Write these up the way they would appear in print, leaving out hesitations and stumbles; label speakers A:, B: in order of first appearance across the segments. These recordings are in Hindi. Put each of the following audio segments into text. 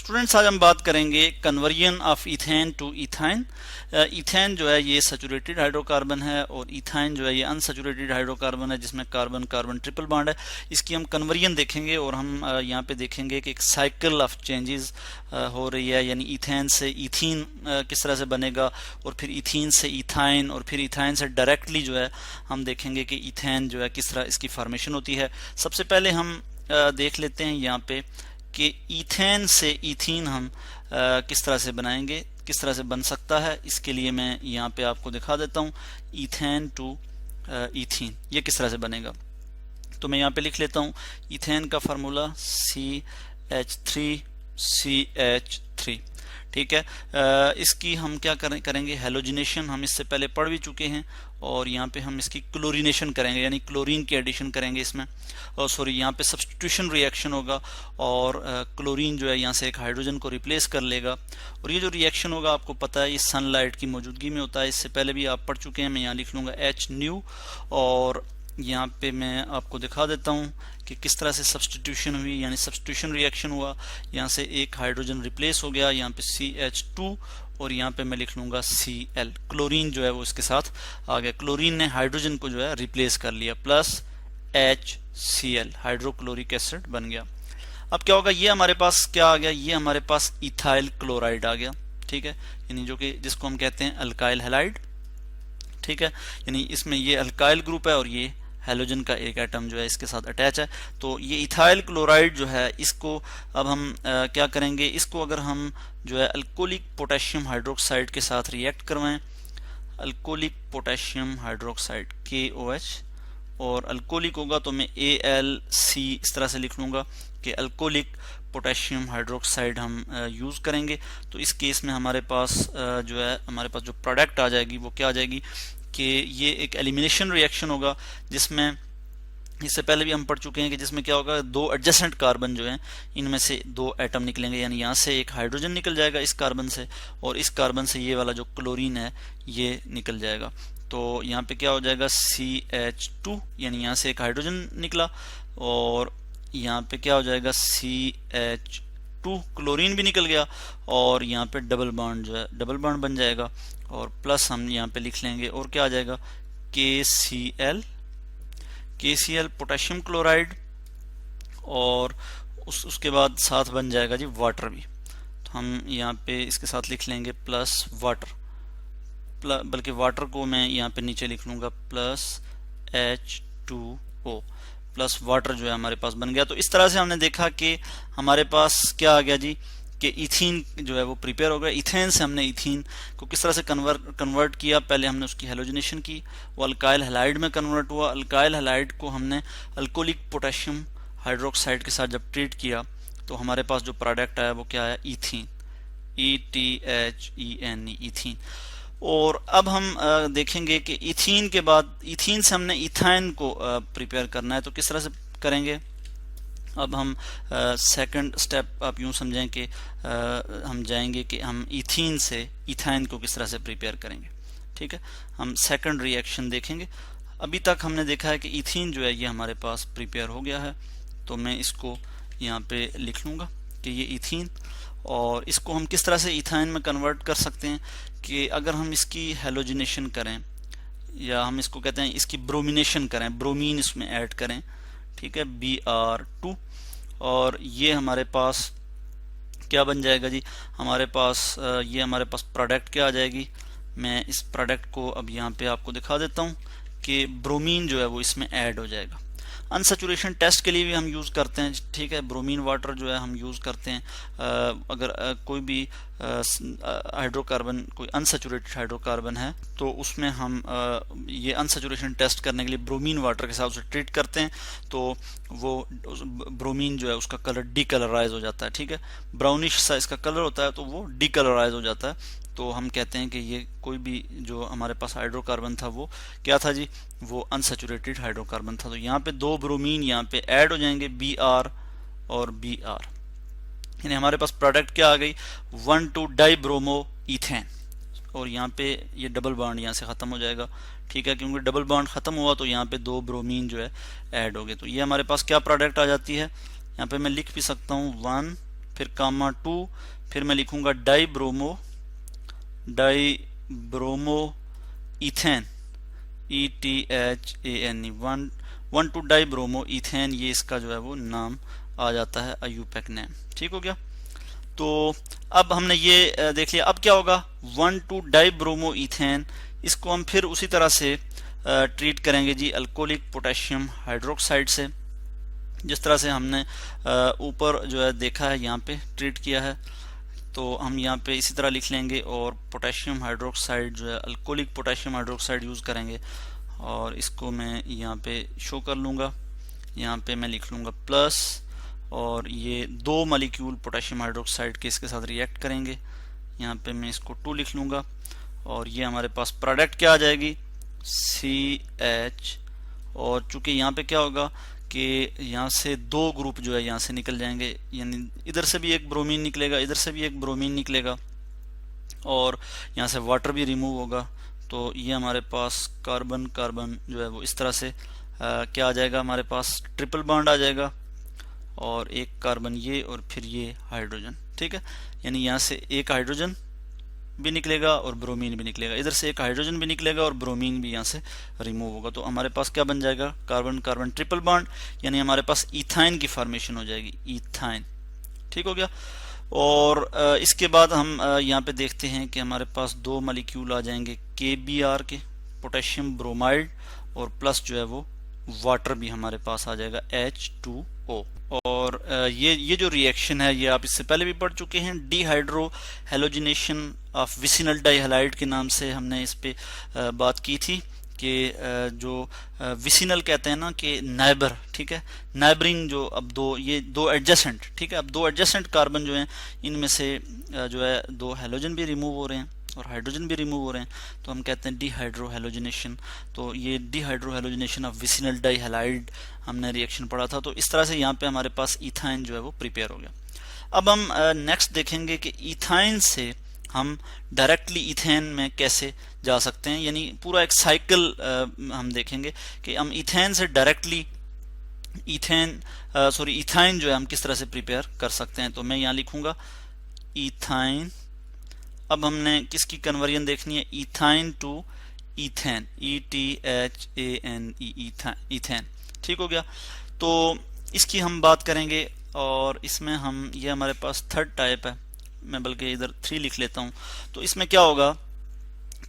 A: स्टूडेंट्स आज हम बात करेंगे conversion of ethane to ethyne. Ethane जो है ये सैचुरेटेड हाइड्रोकार्बन है और इथाइन जो है ये अनसैचुरेटेड हाइड्रोकार्बन है जिसमें कार्बन कार्बन ट्रिपल बॉन्ड है। इसकी हम कन्वर्जन देखेंगे और हम यहाँ पे देखेंगे कि एक साइकिल ऑफ चेंजेस हो रही है, यानी इथेन से इथीन किस तरह से बनेगा और फिर इथीन से इथाइन और फिर इथाइन से डायरेक्टली जो है हम देखेंगे कि इथेन जो है किस तरह इसकी फॉर्मेशन होती है। सबसे पहले हम देख लेते हैं यहाँ पे कि इथेन से इथीन हम किस तरह से बनाएंगे, किस तरह से बन सकता है। इसके लिए मैं यहाँ पे आपको दिखा देता हूँ इथेन टू इथीन ये किस तरह से बनेगा। तो मैं यहाँ पे लिख लेता हूँ इथेन का फार्मूला CH3CH3, ठीक है। इसकी हम क्या करेंगे हेलोजिनेशन, हम इससे पहले पढ़ भी चुके हैं, और यहाँ पे हम इसकी क्लोरीनेशन करेंगे यानी क्लोरीन की एडिशन करेंगे इसमें, और सॉरी यहाँ पे सब्स्टिट्यूशन रिएक्शन होगा और क्लोरीन जो है यहाँ से एक हाइड्रोजन को रिप्लेस कर लेगा। और ये जो रिएक्शन होगा आपको पता है ये सनलाइट की मौजूदगी में होता है, इससे पहले भी आप पढ़ चुके हैं। मैं यहाँ लिख लूँगा H न्यू और यहाँ पे मैं आपको दिखा देता हूँ कि किस तरह से सब्स्टिट्यूशन हुई, यानी सब्स्टिट्यूशन रिएक्शन हुआ, यहाँ से एक हाइड्रोजन रिप्लेस हो गया, यहाँ पे CH2 और यहाँ पे मैं लिख लूँगा Cl। क्लोरीन जो है वो इसके साथ आ गया, क्लोरीन ने हाइड्रोजन को जो है रिप्लेस कर लिया, प्लस HCl हाइड्रोक्लोरिक एसिड बन गया। अब क्या होगा, ये हमारे पास क्या आ गया, ये हमारे पास इथाइल क्लोराइड आ गया, ठीक है, यानी जो कि जिसको हम कहते हैं अल्काइल हैलाइड, ठीक है। यानी इसमें ये अल्काइल ग्रुप है और ये हेलोजन का एक एटम जो है इसके साथ अटैच है। तो ये इथाइल क्लोराइड जो है इसको अब हम क्या करेंगे, इसको अगर हम जो है अल्कोहलिक पोटेशियम हाइड्रोक्साइड के साथ रिएक्ट करवाएं, अल्कोहलिक पोटेशियम हाइड्रोक्साइड KOH, और अल्कोहलिक होगा तो मैं AlC इस तरह से लिख लूँगा कि अल्कोहलिक पोटेशियम हाइड्रोक्साइड हम यूज़ करेंगे। तो इस केस में हमारे पास जो है हमारे पास जो प्रोडक्ट आ जाएगी वो क्या आ जाएगी कि ये एक एलिमिनेशन रिएक्शन होगा, जिसमें इससे पहले भी हम पढ़ चुके हैं कि जिसमें क्या होगा, दो एडजेसेंट कार्बन जो हैं इनमें से दो एटम निकलेंगे, यानी यहाँ से एक हाइड्रोजन निकल जाएगा इस कार्बन से, और इस कार्बन से ये वाला जो क्लोरीन है ये निकल जाएगा। तो यहाँ पे क्या हो जाएगा CH2, यानी यहाँ से एक हाइड्रोजन निकला, और यहाँ पे क्या हो जाएगा CH2 क्लोरीन भी निकल गया, और यहाँ पे डबल बॉन्ड जो है डबल बॉन्ड बन जाएगा, और प्लस हम यहाँ पे लिख लेंगे और क्या आ जाएगा KCl पोटेशियम क्लोराइड, और उसके बाद साथ बन जाएगा जी वाटर भी। तो हम यहाँ पे इसके साथ लिख लेंगे प्लस वाटर, बल्कि वाटर को मैं यहाँ पे नीचे लिख लूँगा प्लस H2O, प्लस वाटर जो है हमारे पास बन गया। तो इस तरह से हमने देखा कि हमारे पास क्या आ गया जी कि इथीन जो है वो प्रिपेयर हो गया। इथेन से हमने इथीन को किस तरह से कन्वर्ट किया, पहले हमने उसकी हेलोजिनेशन की, वो अल्काइल हैलाइड में कन्वर्ट हुआ। अल्काइल हैलाइड को हमने अल्कोहलिक पोटेशियम हाइड्रोक्साइड के साथ जब ट्रीट किया तो हमारे पास जो प्रोडक्ट आया वो क्या आया, ईथीन, ETHENE ईथीन। और अब हम देखेंगे कि इथीन के बाद इथीन से हमने इथाइन को प्रिपेयर करना है, तो किस तरह से करेंगे। अब हम सेकंड स्टेप आप यूँ समझें कि हम जाएंगे कि हम इथीन से इथाइन को किस तरह से प्रिपेयर करेंगे, ठीक है। हम सेकंड रिएक्शन देखेंगे। अभी तक हमने देखा है कि इथीन जो है ये हमारे पास प्रिपेयर हो गया है, तो मैं इसको यहाँ पे लिख लूँगा कि ये इथीन, और इसको हम किस तरह से इथाइन में कन्वर्ट कर सकते हैं कि अगर हम इसकी हेलोजिनेशन करें, या हम इसको कहते हैं इसकी ब्रोमिनेशन करें, ब्रोमीन इसमें ऐड करें, ठीक है, Br2, और ये हमारे पास क्या बन जाएगा जी, हमारे पास ये हमारे पास प्रोडक्ट क्या आ जाएगी। मैं इस प्रोडक्ट को अब यहाँ पे आपको दिखा देता हूँ कि ब्रोमीन जो है वो इसमें ऐड हो जाएगा। अनसैचुरेशन टेस्ट के लिए भी हम यूज़ करते हैं, ठीक है, ब्रोमीन वाटर जो है हम यूज़ करते हैं। अगर कोई भी हाइड्रोकार्बन कोई अनसैचुरेटेड हाइड्रोकार्बन है तो उसमें हम ये अनसैचुरेशन टेस्ट करने के लिए ब्रोमीन वाटर के साथ उसे ट्रीट करते हैं, तो वो ब्रोमीन जो है उसका कलर डीकलराइज हो जाता है, ठीक है, ब्राउनिश सा इसका कलर होता है, तो वो डीकलराइज हो जाता है। तो हम कहते हैं कि ये कोई भी जो हमारे पास हाइड्रोकार्बन था वो क्या था जी, वो अनसैचुरेटेड हाइड्रोकार्बन था। तो यहाँ पे दो ब्रोमीन यहाँ पे ऐड हो जाएंगे, Br और Br, यानी हमारे पास प्रोडक्ट क्या आ गई 1,2 डाइब्रोमो इथेन, और यहाँ पे ये डबल बॉन्ड यहाँ से ख़त्म हो जाएगा, ठीक है, क्योंकि डबल बॉन्ड ख़त्म हुआ तो यहाँ पे दो ब्रोमीन जो है ऐड हो गए। तो ये हमारे पास क्या प्रोडक्ट आ जाती है, यहाँ पे मैं लिख भी सकता हूँ 1 फिर कामा 2, फिर मैं लिखूंगा dibromo ethane ETHANE 1,2 dibromo ethane, ये इसका जो है वो नाम आ जाता है, IUPAC नेम। ठीक हो गया। तो अब हमने ये देख लिया। अब क्या होगा, 1,2 डाइब्रोमो इथेन, इसको हम फिर उसी तरह से ट्रीट करेंगे जी अल्कोहलिक पोटेशियम हाइड्रोक्साइड से, जिस तरह से हमने ऊपर जो है देखा है, यहाँ पे ट्रीट किया है। तो हम यहाँ पे इसी तरह लिख लेंगे और पोटेशियम हाइड्रोक्साइड जो है अल्कोहलिक पोटेशियम हाइड्रोक्साइड यूज़ करेंगे, और इसको मैं यहाँ पे शो कर लूँगा। यहाँ पे मैं लिख लूँगा प्लस, और ये 2 मॉलिक्यूल पोटेशियम हाइड्रोक्साइड के इसके साथ रिएक्ट करेंगे। यहाँ पे मैं इसको 2 लिख लूँगा, और ये हमारे पास प्रोडक्ट क्या आ जाएगी, CH। और चूंकि यहाँ पे क्या होगा कि यहाँ से 2 ग्रुप जो है यहाँ से निकल जाएंगे, यानी इधर से भी एक ब्रोमीन निकलेगा, इधर से भी एक ब्रोमीन निकलेगा, और यहाँ से वाटर भी रिमूव होगा। तो ये हमारे पास कार्बन कार्बन जो है वो इस तरह से क्या आ जाएगा, हमारे पास ट्रिपल बॉन्ड आ जाएगा, और एक कार्बन ये, और फिर ये हाइड्रोजन। ठीक है, यानी यहाँ से एक हाइड्रोजन भी निकलेगा और ब्रोमीन भी निकलेगा, इधर से एक हाइड्रोजन भी निकलेगा और ब्रोमीन भी यहाँ से रिमूव होगा। तो हमारे पास क्या बन जाएगा, कार्बन कार्बन ट्रिपल बॉन्ड, यानी हमारे पास इथाइन की फॉर्मेशन हो जाएगी, इथाइन। ठीक हो गया। और इसके बाद हम यहाँ पे देखते हैं कि हमारे पास 2 मॉलिक्यूल आ जाएंगे KBr के, पोटेशियम ब्रोमाइड, और प्लस जो है वो वाटर भी हमारे पास आ जाएगा H2O। और ये जो रिएक्शन है ये आप इससे पहले भी पढ़ चुके हैं, डिहाइड्रो हेलोजिनेशन ऑफ विसिनल डाइहैलाइड के नाम से हमने इस पे बात की थी कि जो विसिनल कहते हैं ना कि नाइबर, ठीक है, नाइबरिंग जो अब ये दो एडजेसेंट, ठीक है, अब 2 एडजेसेंट कार्बन जो हैं इनमें से जो है 2 हेलोजन भी रिमूव हो रहे हैं और हाइड्रोजन भी रिमूव हो रहे हैं, तो हम कहते हैं डिहाइड्रो हेलोजिनेशन। तो ये डिहाइड्रो हेलोजिनेशन ऑफ विसिनल डाइहैलाइड हमने रिएक्शन पढ़ा था। तो इस तरह से यहाँ पे हमारे पास इथाइन जो है वो प्रिपेयर हो गया। अब हम नेक्स्ट देखेंगे कि इथाइन से हम डायरेक्टली इथेन में कैसे जा सकते हैं, यानी पूरा एक साइकिल हम देखेंगे कि हम इथेन से डायरेक्टली इथाइन जो है हम किस तरह से प्रिपेयर कर सकते हैं। तो मैं यहाँ लिखूंगा इथाइन। अब हमने किसकी कन्वर्जन देखनी है, ethyne to ethane, ETHANE, ethane. ठीक हो गया। तो इसकी हम बात करेंगे, और इसमें हम ये हमारे पास थर्ड टाइप है, मैं बल्कि इधर 3 लिख लेता हूं। तो इसमें क्या होगा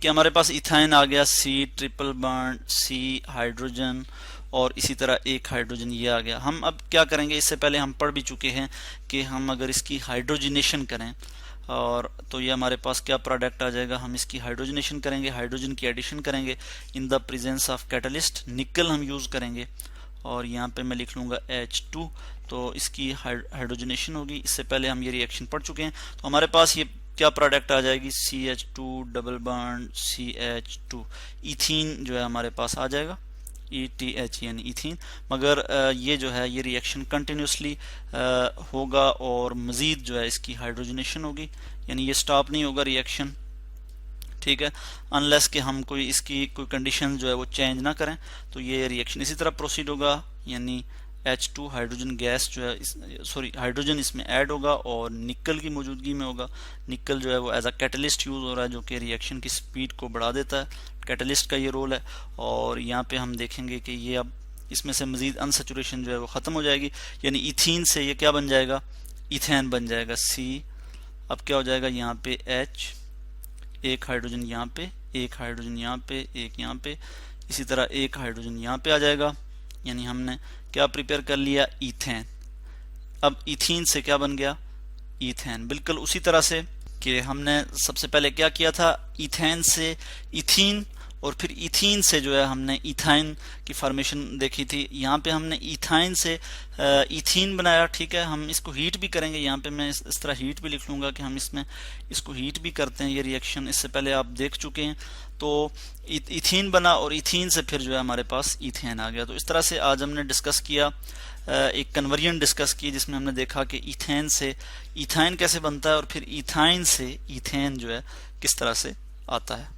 A: कि हमारे पास इथाइन आ गया, C triple bond, C hydrogen, और इसी तरह एक हाइड्रोजन ये आ गया। हम अब क्या करेंगे, इससे पहले हम पढ़ भी चुके हैं कि हम अगर इसकी हाइड्रोजिनेशन करें, और तो ये हमारे पास क्या प्रोडक्ट आ जाएगा, हम इसकी हाइड्रोजिनेशन करेंगे, हाइड्रोजन की एडिशन करेंगे in the presence of catalyst, निकल हम यूज करेंगे, और यहाँ पे मैं लिख लूंगा H2। तो इसकी हाइड्रोजनेशन होगी। इससे पहले हम ये रिएक्शन पढ़ चुके हैं। तो हमारे पास ये क्या प्रोडक्ट आ जाएगी, CH2 double bond CH2, ethene जो है हमारे पास आ जाएगा, ETHANE इथीन। मगर ये जो है ये रिएक्शन कंटिन्यूसली होगा और मजीद जो है इसकी हाइड्रोजनेशन होगी, यानी ये स्टॉप नहीं होगा रिएक्शन। ठीक है, अनलेस कि हम इसकी कोई कंडीशन जो है वो चेंज ना करें, तो ये रिएक्शन इसी तरह प्रोसीड होगा, यानी H2 हाइड्रोजन गैस जो है हाइड्रोजन इसमें ऐड होगा और निकल की मौजूदगी में होगा। निकल जो है वो एज अ कैटलिस्ट यूज हो रहा है, जो कि रिएक्शन की स्पीड को बढ़ा देता है, कैटलिस्ट का ये रोल है। और यहाँ पे हम देखेंगे कि ये अब इसमें से मजीद अनसेचुरेशन जो है वो ख़त्म हो जाएगी, यानी इथीन से ये क्या बन जाएगा, इथेन बन जाएगा, C। अब क्या हो जाएगा, यहाँ पे H, एक हाइड्रोजन यहाँ पे, एक हाइड्रोजन यहाँ पे, एक यहाँ पे, इसी तरह एक हाइड्रोजन यहाँ पे आ जाएगा, यानी हमने क्या प्रिपेयर कर लिया, इथेन। अब इथीन से क्या बन गया, इथेन। बिल्कुल उसी तरह से कि हमने सबसे पहले क्या किया था, इथेन से इथीन, और फिर इथीन से जो है हमने इथाइन की फॉर्मेशन देखी थी। यहाँ पे हमने इथाइन से इथीन बनाया। ठीक है, हम इसको हीट भी करेंगे, यहाँ पे मैं इस तरह हीट भी लिख लूँगा कि हम इसमें इसको हीट भी करते हैं। ये रिएक्शन इससे पहले आप देख चुके हैं। तो इथीन बना और इथीन से फिर जो है हमारे पास इथेन आ गया। तो इस तरह से आज हमने डिस्कस किया, एक कन्वर्जन डिस्कस की, जिसमें हमने देखा कि इथेन से इथाइन कैसे बनता है और फिर इथाइन से इथेन जो है किस तरह से आता है।